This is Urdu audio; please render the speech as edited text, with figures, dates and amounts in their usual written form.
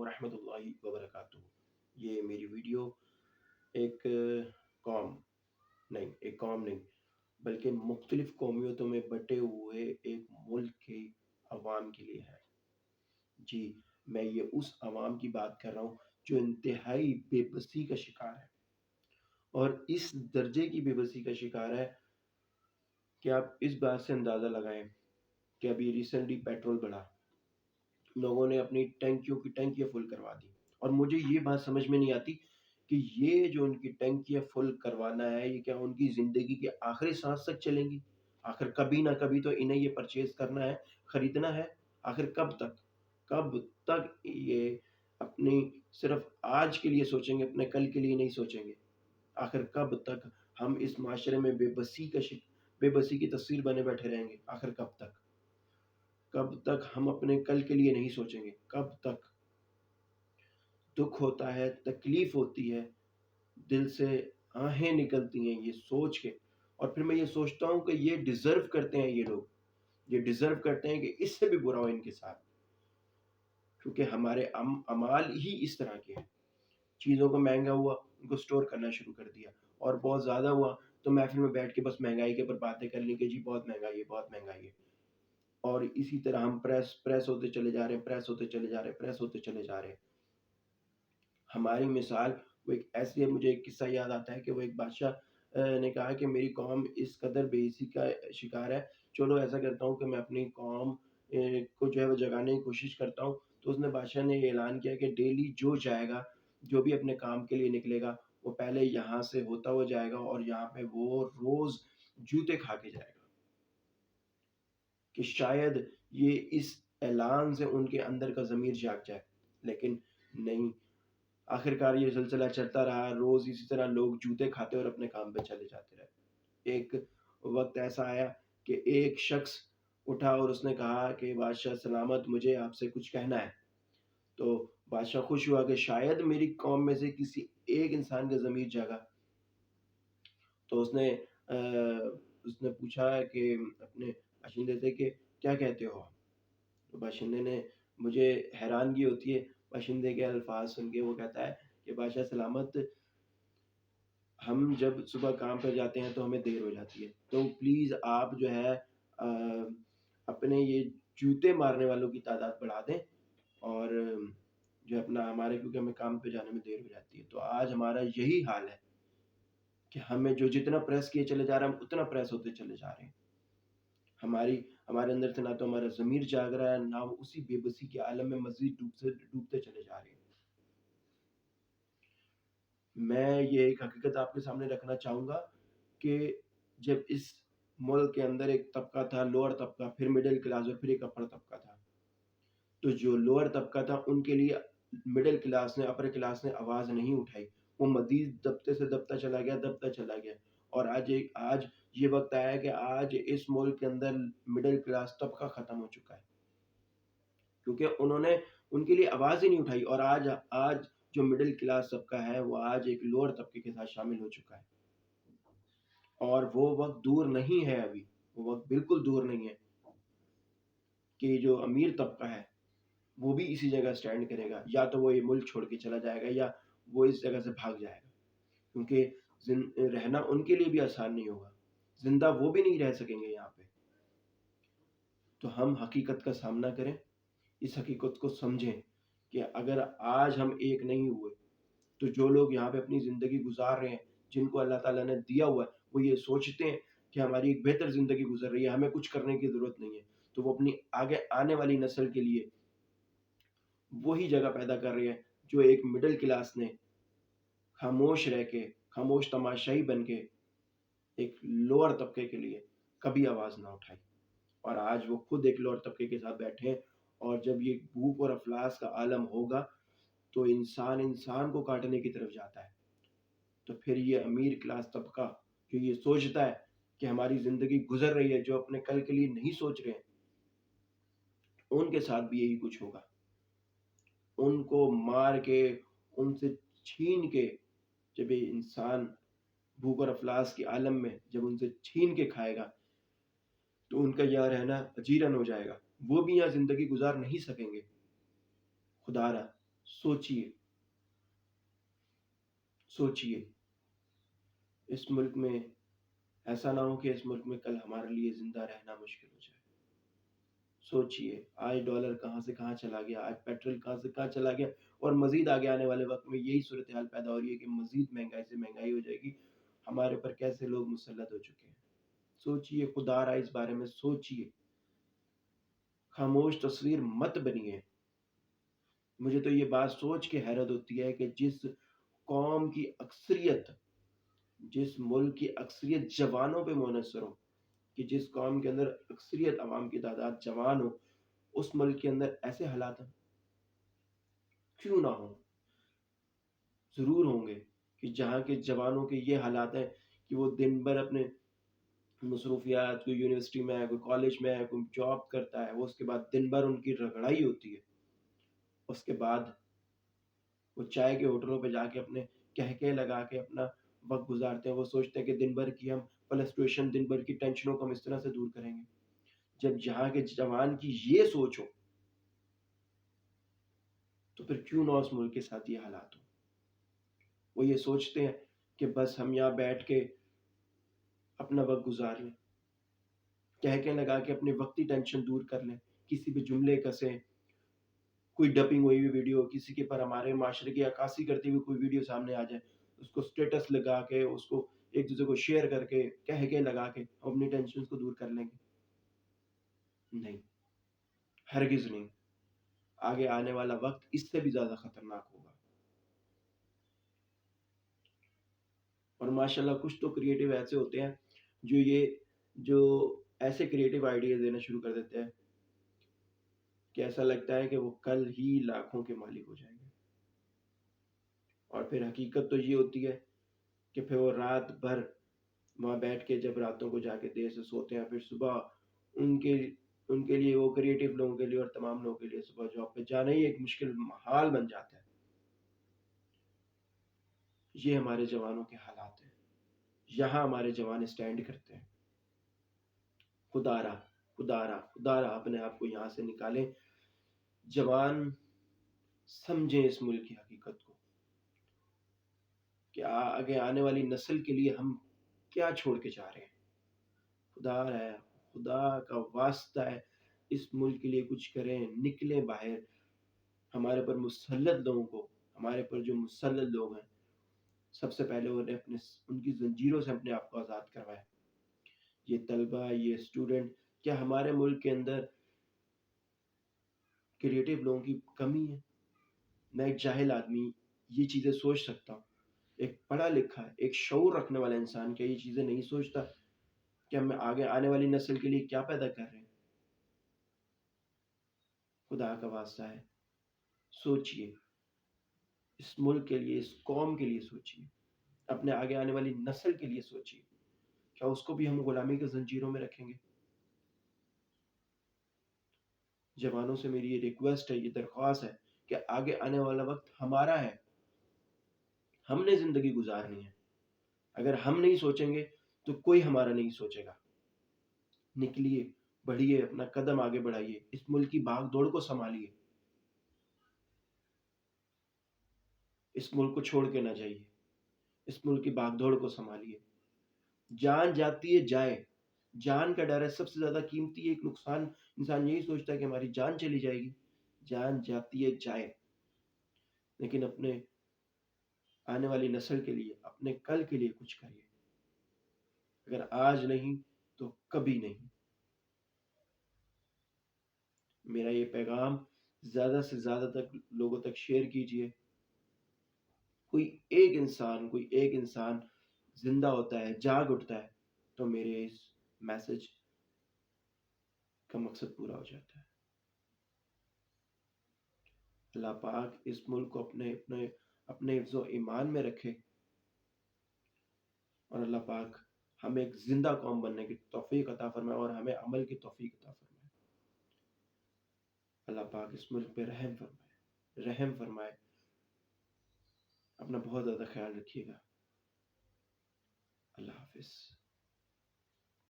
ورحمۃ اللہ وبرکاتہ۔ یہ میری ویڈیو ایک قوم نہیں بلکہ مختلف قومیتوں میں بٹے ہوئے ایک ملک کے عوام کے لیے ہے۔ جی، میں یہ اس عوام کی بات کر رہا ہوں جو انتہائی بے بسی کا شکار ہے، اور اس درجے کی بے بسی کا شکار ہے کہ آپ اس بات سے اندازہ لگائیں کہ ابھی ریسنٹلی پیٹرول بڑھا، لوگوں نے اپنی ٹینکیاں فل کروا دی، اور مجھے یہ بات سمجھ میں نہیں آتی کہ یہ جو ان کی ٹینکیاں فل کروانا ہے، یہ کیا ان کی زندگی کے آخری سانس تک چلیں گی؟ آخر کبھی نہ کبھی تو انہیں یہ پرچیز کرنا ہے، خریدنا ہے۔ آخر کب تک یہ اپنی صرف آج کے لیے سوچیں گے، اپنے کل کے لیے نہیں سوچیں گے؟ آخر کب تک ہم اس معاشرے میں بے بسی کی تصویر بنے بیٹھے رہیں گے؟ آخر کب تک ہم اپنے کل کے لیے نہیں سوچیں گے؟ کب تک؟ دکھ ہوتا ہے، تکلیف ہوتی ہے، دل سے آہیں نکلتی ہیں یہ سوچ کے، اور پھر میں یہ سوچتا ہوں کہ یہ ڈیزرو کرتے ہیں، یہ لوگ یہ ڈیزرو کرتے ہیں کہ اس سے بھی برا ہو ان کے ساتھ، کیونکہ ہمارے اعمال ہی اس طرح کے ہیں۔ چیزوں کو مہنگا ہوا، ان کو سٹور کرنا شروع کر دیا، اور بہت زیادہ ہوا تو محفل میں بیٹھ کے بس مہنگائی کے اوپر باتیں کر لی کہ جی بہت مہنگائی ہے، بہت مہنگائی ہے، اور اسی طرح ہم پریس ہوتے چلے جا رہے ہیں۔ ہماری مثال وہ ایک ایسی ہے، مجھے ایک قصہ یاد آتا ہے کہ وہ ایک بادشاہ نے کہا کہ میری قوم اس قدر بے حسی کا شکار ہے، چلو ایسا کرتا ہوں کہ میں اپنی قوم کو جو ہے وہ جگانے کی کوشش کرتا ہوں۔ تو اس نے بادشاہ نے یہ اعلان کیا کہ ڈیلی جو جائے گا، جو بھی اپنے کام کے لیے نکلے گا، وہ پہلے یہاں سے ہوتا ہوا جائے گا، اور یہاں پہ وہ روز جوتے کھا کے جائے گا، کہ شاید یہ اس اعلان سے ان کے اندر کا ضمیر جاگ جائے۔ لیکن نہیں، آخرکار یہ سلسلہ چلتا رہا، روز اسی طرح لوگ جوتے کھاتے اور اپنے کام پہ چلے جاتے رہے۔ ایک وقت ایسا آیا کہ ایک شخص اٹھا اور اس نے کہا کہ بادشاہ سلامت، مجھے آپ سے کچھ کہنا ہے۔ تو بادشاہ خوش ہوا کہ شاید میری قوم میں سے کسی ایک انسان کا ضمیر جاگا۔ تو اس نے پوچھا کہ اپنے باشندے سے کہ کیا کہتے ہو؟ تو باشندے نے، مجھے حیرانگی ہوتی ہے باشندے کے الفاظ سن کے، وہ کہتا ہے کہ بادشاہ سلامت، ہم جب صبح کام پہ جاتے ہیں تو ہمیں دیر ہو جاتی ہے، تو پلیز آپ جو ہے اپنے یہ جوتے مارنے والوں کی تعداد بڑھا دیں، اور جو اپنا ہمارے، کیونکہ ہمیں کام پہ جانے میں دیر ہو جاتی ہے۔ تو آج ہمارا یہی حال ہے کہ ہمیں جو جتنا پریس کیے چلے جا رہے ہیں، ہم اتنا پریس ہوتے چلے جا رہے ہیں۔ ہمارے اندر سے نہ تو ہمارا ضمیر جاگ رہا ہے، نہ وہ اسی بے بسی کے عالم میں مزید ڈوبتے چلے جا رہے ہیں۔ میں یہ ایک حقیقت آپ کے سامنے رکھنا چاہوں گا کہ جب اس ملک کے اندر ایک طبقہ تھا، لوور طبقہ، پھر مڈل کلاس، اور پھر ایک اپر طبقہ تھا، تو جو لوور طبقہ تھا ان کے لیے مڈل کلاس نے، اپر کلاس نے آواز نہیں اٹھائی، وہ مزید دبتے سے دبتا چلا گیا، اور آج یہ وقت آیا کہ آج اس ملک کے اندر مڈل کلاس طبقہ ختم ہو چکا ہے، کیونکہ انہوں نے ان کے لیے آواز ہی نہیں اٹھائی، اور آج جو مڈل کلاس طبقہ ہے وہ آج ایک لوور طبقے کے ساتھ شامل ہو چکا ہے، اور وہ وقت دور نہیں ہے، ابھی وہ وقت بالکل دور نہیں ہے کہ جو امیر طبقہ ہے وہ بھی اسی جگہ سٹینڈ کرے گا، یا تو وہ یہ ملک چھوڑ کے چلا جائے گا، یا وہ اس جگہ سے بھاگ جائے گا، کیونکہ رہنا ان کے لیے بھی آسان نہیں ہوگا، زندہ وہ بھی نہیں رہ سکیں گے یہاں پہ۔ تو ہم حقیقت کا سامنا کریں، اس حقیقت کو سمجھیں کہ اگر آج ہم ایک نہیں ہوئے تو جو لوگ یہاں پہ اپنی زندگی گزار رہے ہیں، جن کو اللہ تعالیٰ نے دیا ہوا ہے، وہ یہ سوچتے ہیں کہ ہماری ایک بہتر زندگی گزر رہی ہے، ہمیں کچھ کرنے کی ضرورت نہیں ہے، تو وہ اپنی آگے آنے والی نسل کے لیے وہی جگہ پیدا کر رہے ہیں جو ایک مڈل کلاس نے خاموش رہ کے، خاموش تماشائی بن کے ایک لوور طبقے کے لیے کبھی آواز نہ اٹھائی، اور آج وہ خود ایک لوور طبقے کے ساتھ بیٹھے ہیں، اور جب یہ بھوک اور افلاس کا عالم ہوگا تو انسان کو کاٹنے کی طرف جاتا ہے، تو پھر یہ امیر کلاس طبقہ جو یہ سوچتا ہے کہ ہماری زندگی گزر رہی ہے، جو اپنے کل کے لیے نہیں سوچ رہے ہیں، ان کے ساتھ بھی یہی کچھ ہوگا۔ ان کو مار کے، ان سے چھین کے، جب یہ انسان بھوک اور افلاس کے عالم میں جب ان سے چھین کے کھائے گا تو ان کا یہاں رہنا اجیرن ہو جائے گا، وہ بھی یہاں زندگی گزار نہیں سکیں گے۔ خدا را سوچیے سوچیے اس ملک میں ایسا نہ ہو کہ اس ملک میں کل ہمارے لیے زندہ رہنا مشکل ہو جائے. سوچیے آج ڈالر کہاں سے کہاں چلا گیا، آج پیٹرول کہاں سے کہاں چلا گیا، اور مزید آگے آنے والے وقت میں یہی صورتحال پیدا ہو رہی ہے کہ مزید مہنگائی سے مہنگائی ہو جائے گی. ہمارے اوپر کیسے لوگ مسلط ہو چکے ہیں. سوچیے، خدا را اس بارے میں سوچیے. خاموش تصویر مت بنیے. مجھے تو یہ بات سوچ کے حیرت ہوتی ہے کہ جس قوم کی اکثریت، جس ملک کی اکثریت جوانوں پہ منحصر ہو، کہ جس قوم کے اندر اکثریت عوام کی تعداد جوان ہو، اس ملک کے اندر ایسے حالات ہیں. کیوں نہ ہوں؟ ضرور ہوں گے. کہ جہاں کے جوانوں کے یہ حالات ہیں کہ وہ دن بھر اپنے مصروفیات، کوئی یونیورسٹی میں ہے، کوئی کالج میں ہے، کوئی جاب کرتا ہے، وہ اس کے بعد دن بھر ان کی رگڑائی ہوتی ہے. اس کے بعد وہ چائے کے ہوٹلوں پہ جا کے اپنے کہکے لگا کے اپنا وقت گزارتے ہیں. وہ سوچتے ہیں کہ دن بھر کی ہم فرسٹریشن، دن بھر کی ٹینشنوں کو ہم اس طرح سے دور کریں گے. جب جہاں کے جوان کی یہ سوچ ہو تو پھر کیوں نہ اس ملک کے ساتھ یہ حالات ہو. وہ یہ سوچتے ہیں کہ بس ہم یہاں بیٹھ کے اپنا وقت گزار لیں، کہکے لگا کے اپنی وقتی ٹینشن دور کر لیں، کسی بھی جملے کسیں، کوئی ڈبنگ ہوئی ہوئی ویڈیو کسی کے پر ہمارے معاشرے کی عکاسی کرتی ہوئی کوئی ویڈیو سامنے آ جائے، اس کو سٹیٹس لگا کے، اس کو ایک دوسرے کو شیئر کر کے، کہکے لگا کے ہم اپنی ٹینشن کو دور کر لیں گے. نہیں، ہرگز نہیں. آگے آنے والا وقت اس سے بھی زیادہ خطرناک ہوگا. اور ماشاءاللہ کچھ تو کریٹو ایسے ہوتے ہیں جو ایسے کریٹو آئیڈیاز دینا شروع کر دیتے ہیں کہ ایسا لگتا ہے کہ وہ کل ہی لاکھوں کے مالک ہو جائیں گے. اور پھر حقیقت تو یہ ہوتی ہے کہ پھر وہ رات بھر وہاں بیٹھ کے جب راتوں کو جا کے دیر سے سوتے ہیں، پھر صبح ان کے لیے، وہ کریٹو لوگوں کے لیے اور تمام لوگوں کے لیے صبح جاب پہ جانا ہی ایک مشکل حال بن جاتا ہے. یہ ہمارے جوانوں کے حالات ہیں. یہاں ہمارے جوان اسٹینڈ کرتے ہیں. خدا را اپنے آپ کو یہاں سے نکالیں. جوان سمجھیں اس ملک کی حقیقت کو کہ آگے آنے والی نسل کے لیے ہم کیا چھوڑ کے جا رہے ہیں. خدا کا واسطہ ہے، اس ملک کے لیے کچھ کریں. نکلیں باہر. ہمارے پر مسلط لوگوں کو، ہمارے پر جو مسلط لوگ ہیں، سب سے پہلے انہیں ان کی زنجیروں سے اپنے آپ کو آزاد کروائے. یہ طلبہ، یہ اسٹوڈنٹ، کیا ہمارے ملک کے اندر کریٹو لوگوں کی کمی ہے؟ میں ایک جاہل آدمی یہ چیزیں سوچ سکتا ہوں. ایک پڑھا لکھا، ایک شعور رکھنے والا انسان کیا یہ چیزیں نہیں سوچتا کہ ہم آگے آنے والی نسل کے لیے کیا پیدا کر رہے ہیں؟ خدا کا واسطہ ہے، سوچئے. اس ملک کے لیے، اس قوم کے لیے سوچئے. اپنے آگے آنے والی نسل کے لیے سوچئے. کیا اس کو بھی ہم غلامی کے زنجیروں میں رکھیں گے؟ جوانوں سے میری یہ ریکویسٹ ہے، یہ درخواست ہے کہ آگے آنے والا وقت ہمارا ہے. ہم نے زندگی گزارنی ہے. اگر ہم نہیں سوچیں گے تو کوئی ہمارا نہیں سوچے گا. نکلیے، بڑھیے، اپنا قدم آگے بڑھائیے. اس ملک کی بھاگ دوڑ کو سنبھالیے. اس ملک کو چھوڑ کے نہ جائیے. اس ملک کی بھاگ دوڑ کو سنبھالیے. جان جاتی ہے جائے. جان کا ڈر ہے سب سے زیادہ قیمتی ایک نقصان. انسان یہی سوچتا ہے کہ ہماری جان چلی جائے گی. جان جاتی ہے جائے، لیکن اپنے آنے والی نسل کے لیے، اپنے کل کے لیے کچھ کریے. اگر آج نہیں تو کبھی نہیں. میرا یہ پیغام زیادہ سے زیادہ تک لوگوں تک شیئر کیجئے. کوئی ایک انسان زندہ ہوتا ہے، جاگ اٹھتا ہے، تو میرے اس میسج کا مقصد پورا ہو جاتا ہے. اللہ پاک اس ملک کو اپنے حفظ و ایمان میں رکھے، اور اللہ پاک ہمیں ایک زندہ قوم بننے کی توفیق عطا فرمائے اور ہمیں عمل کی توفیق عطا فرمائے. اللہ پاک اس ملک پہ رحم فرمائے. اپنا بہت زیادہ خیال رکھیے گا. اللہ حافظ.